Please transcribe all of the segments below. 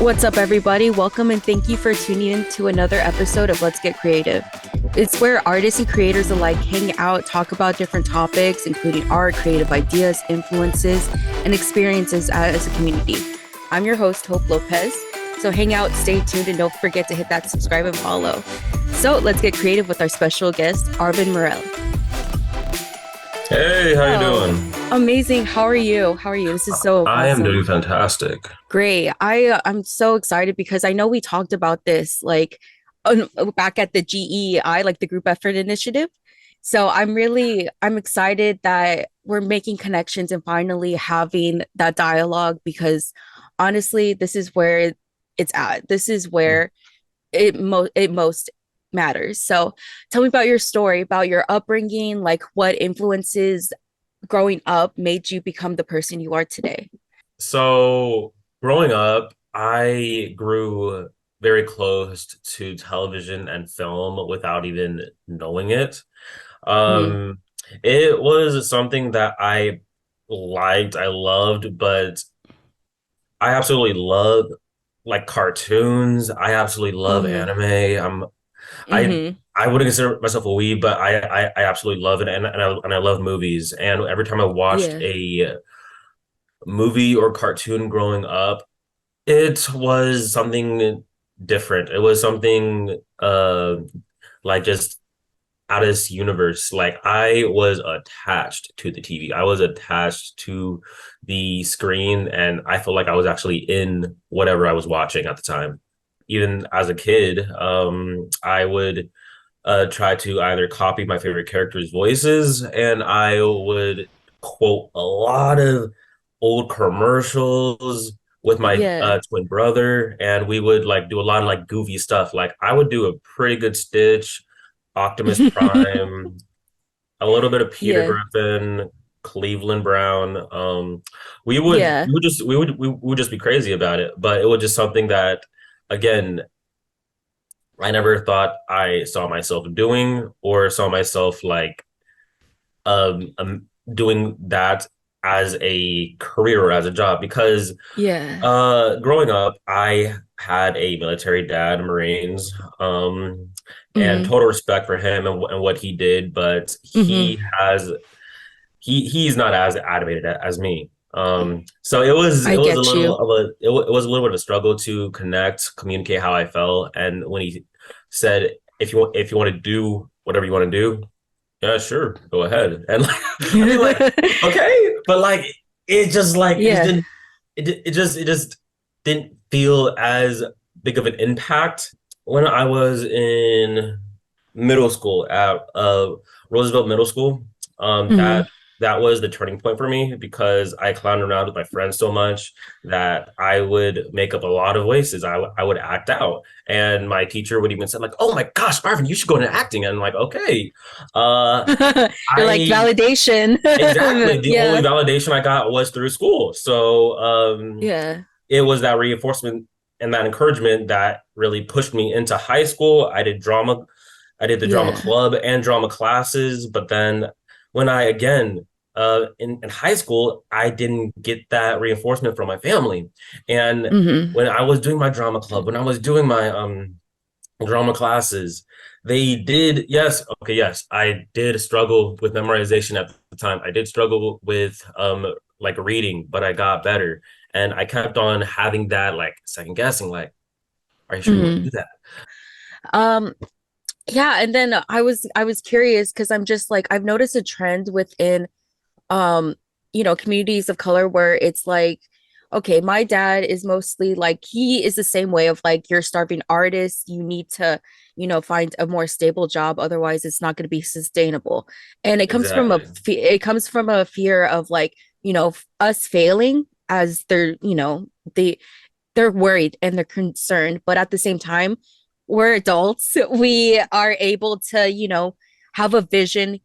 What's up, everybody? Welcome and thank you for tuning in to another episode of Let's Get Creative. It's where artists and creators alike hang out, talk about different topics, including art, creative ideas, influences, and experiences as a community. I'm your host, Hope Lopez. So hang out, stay tuned, and don't forget to hit that subscribe and follow. So let's get creative with our special guest, Aurven Murrell. Hey, how you doing? Amazing. How are you? This is so I am awesome. doing fantastic. Great. I'm so excited because I know we talked about this back at the GEI, like the Group Effort Initiative. So I'm excited that we're making connections and finally having that dialogue because honestly, this is where it's at. This is where it most matters. So tell me about your story, about your upbringing, like what influences growing up made you become the person you are today. So, growing up, I grew very close to television and film without even knowing it. Mm-hmm. Um, it was something that I liked, I loved, but I absolutely love like cartoons. I absolutely love Mm-hmm. anime. I Mm-hmm. I wouldn't consider myself a weeb, but I absolutely love it, and I love movies. And every time I watched Yeah. a movie or cartoon growing up, it was something different. It was something like just out of this universe. Like I was attached to the TV. I was attached to the screen, and I felt like I was actually in whatever I was watching at the time. Even as a kid, I would try to either copy my favorite characters' voices, and I would quote a lot of old commercials with my Yeah. twin brother, and we would like do a lot of like goofy stuff. Like I would do a pretty good Stitch, Optimus Prime, a little bit of Peter Yeah. Griffin, Cleveland Brown. Yeah. We would just be crazy about it, but it was just something that again I never thought I saw myself doing or saw myself like doing that as a career or as a job because Yeah. growing up I had a military dad, Marines, and Mm-hmm. total respect for him and what he did, but Mm-hmm. he's not as animated as me. So it I was a get little you. of it was a little bit of a struggle to connect, communicate how I felt. And when he said, if you want to do whatever you want to do, yeah, sure, go ahead. And like, I mean, like, okay, but like, it just Yeah. didn't, it just didn't feel as big of an impact when I was in middle school at Roosevelt Middle School. Mm-hmm. That was the turning point for me because I clowned around with my friends so much that I would make up a lot of voices. I would act out, and my teacher would even say like, "Oh my gosh, Arvin, you should go into acting." And I'm like, "Okay." Uh, You're like I validation. exactly the only Yeah. validation I got was through school. So Yeah. it was that reinforcement and that encouragement that really pushed me into high school. I did drama. I did the drama Yeah. club and drama classes, but then when I again in high school, I didn't get that reinforcement from my family. And Mm-hmm. when I was doing my drama club, when I was doing my drama classes, they did, yes, okay, yes, I did struggle with memorization at the time. I did struggle with like reading, but I got better. And I kept on having that like second guessing, like, are you sure you want to Mm-hmm. do that? Um, yeah, and then I was curious because I'm just like I've noticed a trend within um communities of color where it's like okay, my dad is mostly like he is the same way of like you're a starving artist, you need to find a more stable job, otherwise it's not going to be sustainable. And Exactly. it comes from a fear of like us failing as they're worried and they're concerned, but at the same time we're adults, we are able to have a vision,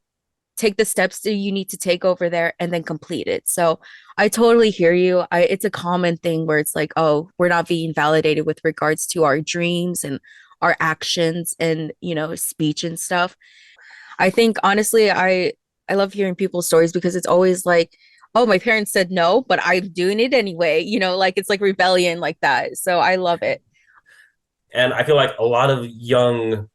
take the steps that you need to take over there and then complete it. So I totally hear you. It's a common thing where it's like, oh, we're not being validated with regards to our dreams and our actions and, speech and stuff. I think honestly, I love hearing people's stories because it's always like, oh, my parents said no, but I'm doing it anyway. Like it's like rebellion like that. So I love it. And I feel like a lot of young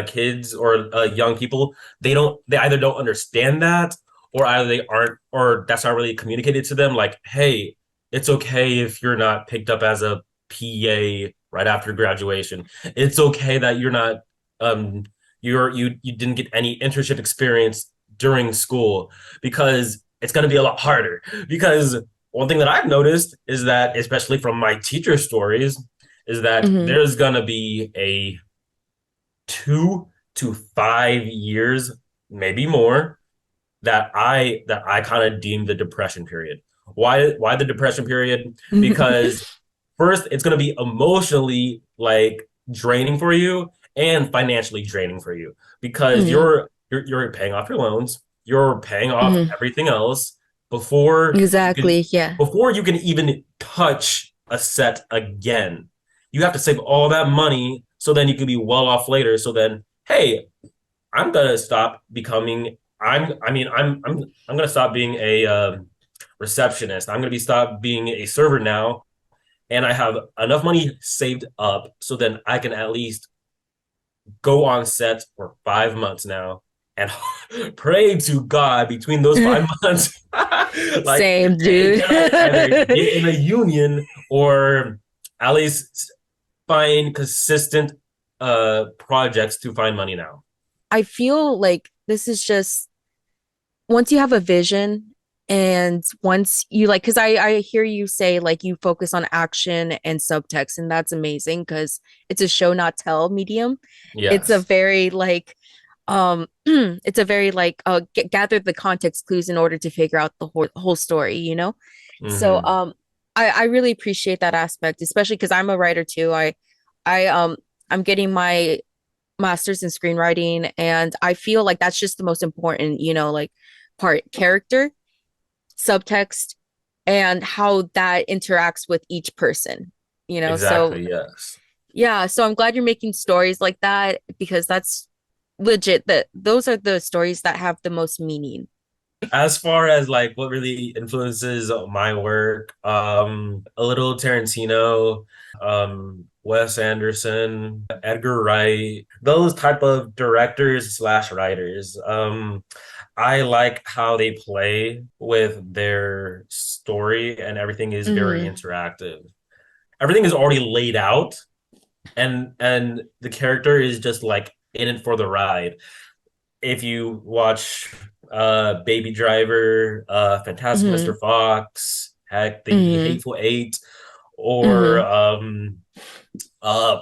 kids or young people, they either don't understand that, or either they aren't, or that's not really communicated to them, like, hey, it's okay if you're not picked up as a PA right after graduation. It's okay that you're not um you didn't get any internship experience during school, because it's going to be a lot harder. Because one thing that I've noticed is that, especially from my teacher stories, is that Hmm. there's going to be a 2 to 5 years, maybe more, that I kind of deem the depression period. Why the depression period? Because first, it's going to be emotionally like draining for you, and financially draining for you, because Hmm. you're paying off your loans, you're paying off Hmm. everything else before you can Exactly. Yeah. even touch a set again. You have to save all that money so then you can be well off later. So then, hey, I'm gonna stop becoming. I'm gonna stop being a receptionist. I'm gonna be stop being a server now, and I have enough money saved up so then I can at least go on set for 5 months now, and pray to God between those 5 months, like, Same, hey, dude. can I either get in a union, or at least find consistent projects to find money now. I feel like this is just once you have a vision and once you like, because I hear you say like you focus on action and subtext, and that's amazing because it's a show not tell medium. It's a Yes. very like it's a very like gather the context clues in order to figure out the whole story. So Hmm. I really appreciate that aspect, especially because I'm a writer too. I I'm getting my master's in screenwriting, and I feel like that's just the most important, like part character, subtext, and how that interacts with each person. So Exactly. Yes. yeah, so I'm glad you're making stories like that because that's legit that those are the stories that have the most meaning. As far as like what really influences my work, a little Tarantino, Wes Anderson, Edgar Wright, those type of directors slash writers. I like how they play with their story, and everything is very Hmm. interactive. Everything is already laid out, and the character is just like in it for the ride. If you watch Baby Driver, Fantastic Hmm. Mr. Fox, heck, The Hmm. Hateful Eight, or Hmm.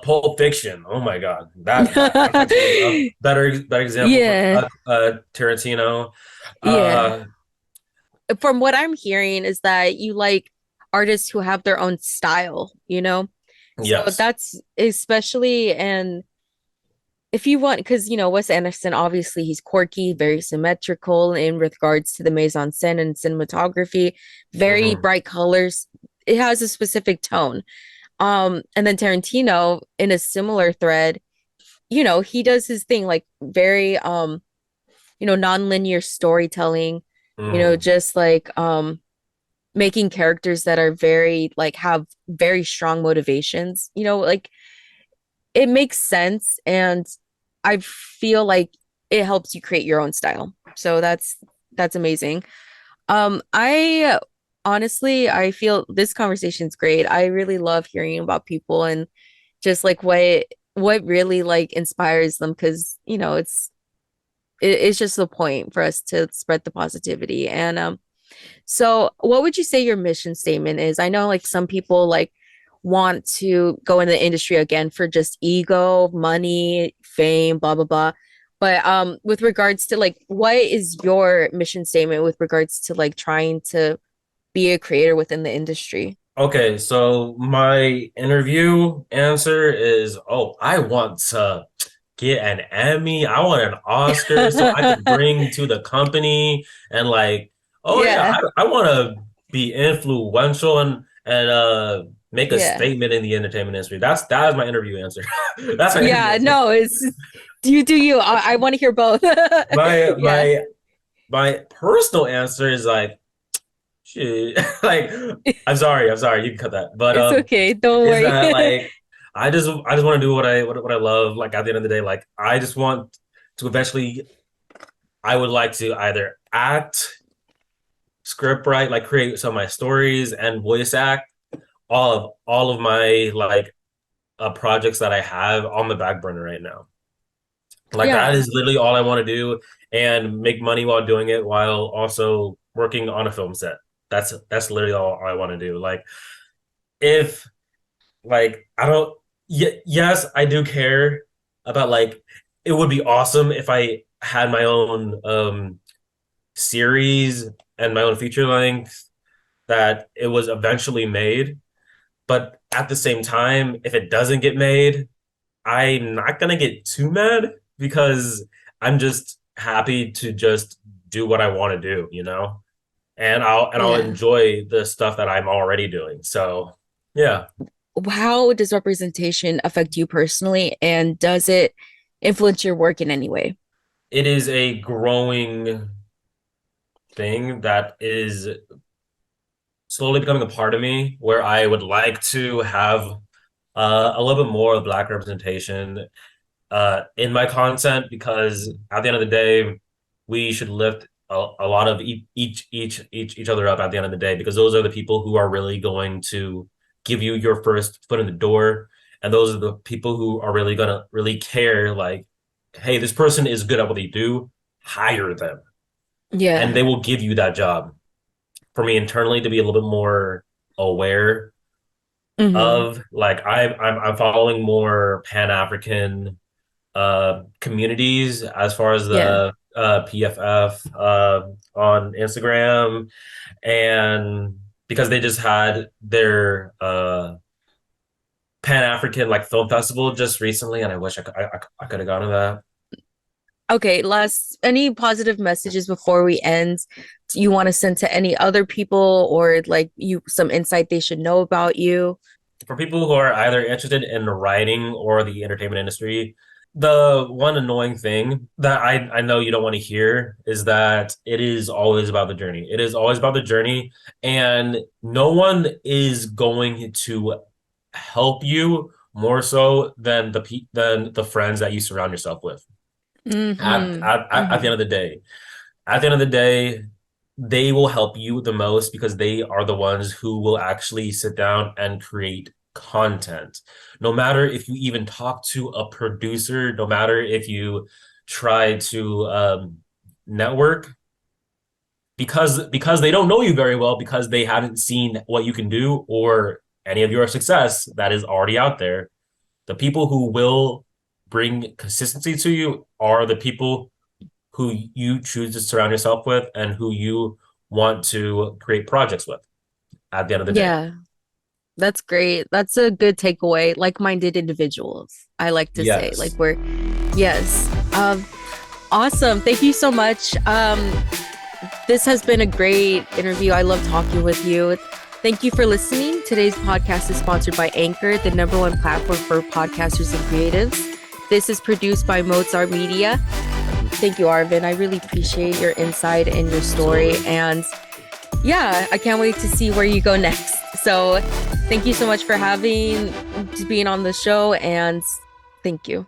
Pulp Fiction. Oh my God, that's actually a better example for Yeah, Tarantino. yeah. Uh, From what I'm hearing is that you like artists who have their own style. So yes. that's especially, and if you want, because Wes Anderson, obviously he's quirky, very symmetrical in regards to the mise en scène and cinematography, very Hmm. bright colors. It has a specific tone. And then Tarantino, in a similar thread, he does his thing like very non-linear storytelling, Hmm. just like making characters that are very like have very strong motivations, like it makes sense, and I feel like it helps you create your own style. So that's amazing. I honestly I feel this conversation's great. I really love hearing about people and just like what really like inspires them because it's just the point for us to spread the positivity. And so what would you say your mission statement is? I know like some people like want to go in the industry again for just ego, money, fame, blah blah blah. But with regards to like what is your mission statement with regards to like trying to be a creator within the industry? Okay, so my interview answer is, oh, I want to get an Emmy. I want an Oscar so I could bring to the company, and like, oh yeah, Yeah. I want to be influential, and make a Yeah. statement in the entertainment industry. That is my interview answer. That's my interview Yeah, answer. no, it's do you I want to hear both. My Yeah. my my personal answer is like, shit. Like, I'm sorry, you can cut that. But It's okay. Don't is worry. that like I just want to do what I love. Like at the end of the day, like I just want to eventually I would like to either act, script write, like create some of my stories and voice act all of my like projects that I have on the back burner right now. Like that Yeah. is literally all I want to do and make money while doing it while also working on a film set. That's literally all I want to do. Like if like I don't yes, I do care about like it would be awesome if I had my own series and my own feature length that it was eventually made. But at the same time, if it doesn't get made, I'm not gonna get too mad because I'm just happy to just do what I want to do, you know? And I'll Yeah. enjoy the stuff that I'm already doing. So yeah, How does representation affect you personally, and does it influence your work in any way? it is a growing thing that is slowly becoming a part of me where I would like to have a little bit more of Black representation in my content because at the end of the day, we should lift a lot of each other up at the end of the day because those are the people who are really going to give you your first foot in the door, and those are the people who are really gonna really care. Like, hey, this person is good at what they do. Hire them, and Yeah. they will give you that job. For me internally to be a little bit more aware Hmm. of like I'm following more Pan African communities as far as Yeah. the PFF on Instagram, and because they just had their Pan African like film festival just recently, and I wish I could have gone to that. Okay, last, any positive messages before we end you want to send to any other people, or like you some insight they should know about you? For people who are either interested in writing or the entertainment industry, the one annoying thing that I know you don't want to hear is that it is always about the journey. It is always about the journey, and no one is going to help you more so than the friends that you surround yourself with. Mm-hmm. At the Mm-hmm. end of the day, at the end of the day, they will help you the most because they are the ones who will actually sit down and create content. No matter if you even talk to a producer, no matter if you try to network, because they don't know you very well, because they haven't seen what you can do or any of your success that is already out there. The people who will bring consistency to you are the people who you choose to surround yourself with and who you want to create projects with at the end of the day. Yeah, that's great. That's a good takeaway. Like-minded individuals, I like to say. Like Yes. we're yes. Awesome. Thank you so much. This has been a great interview. I love talking with you. Thank you for listening. Today's podcast is sponsored by Anchor, the number one platform for podcasters and creatives. This is produced by Mozart Media. Thank you, Arvin. I really appreciate your insight and your story. Absolutely. And yeah, I can't wait to see where you go next. So thank you so much for being on the show, and thank you.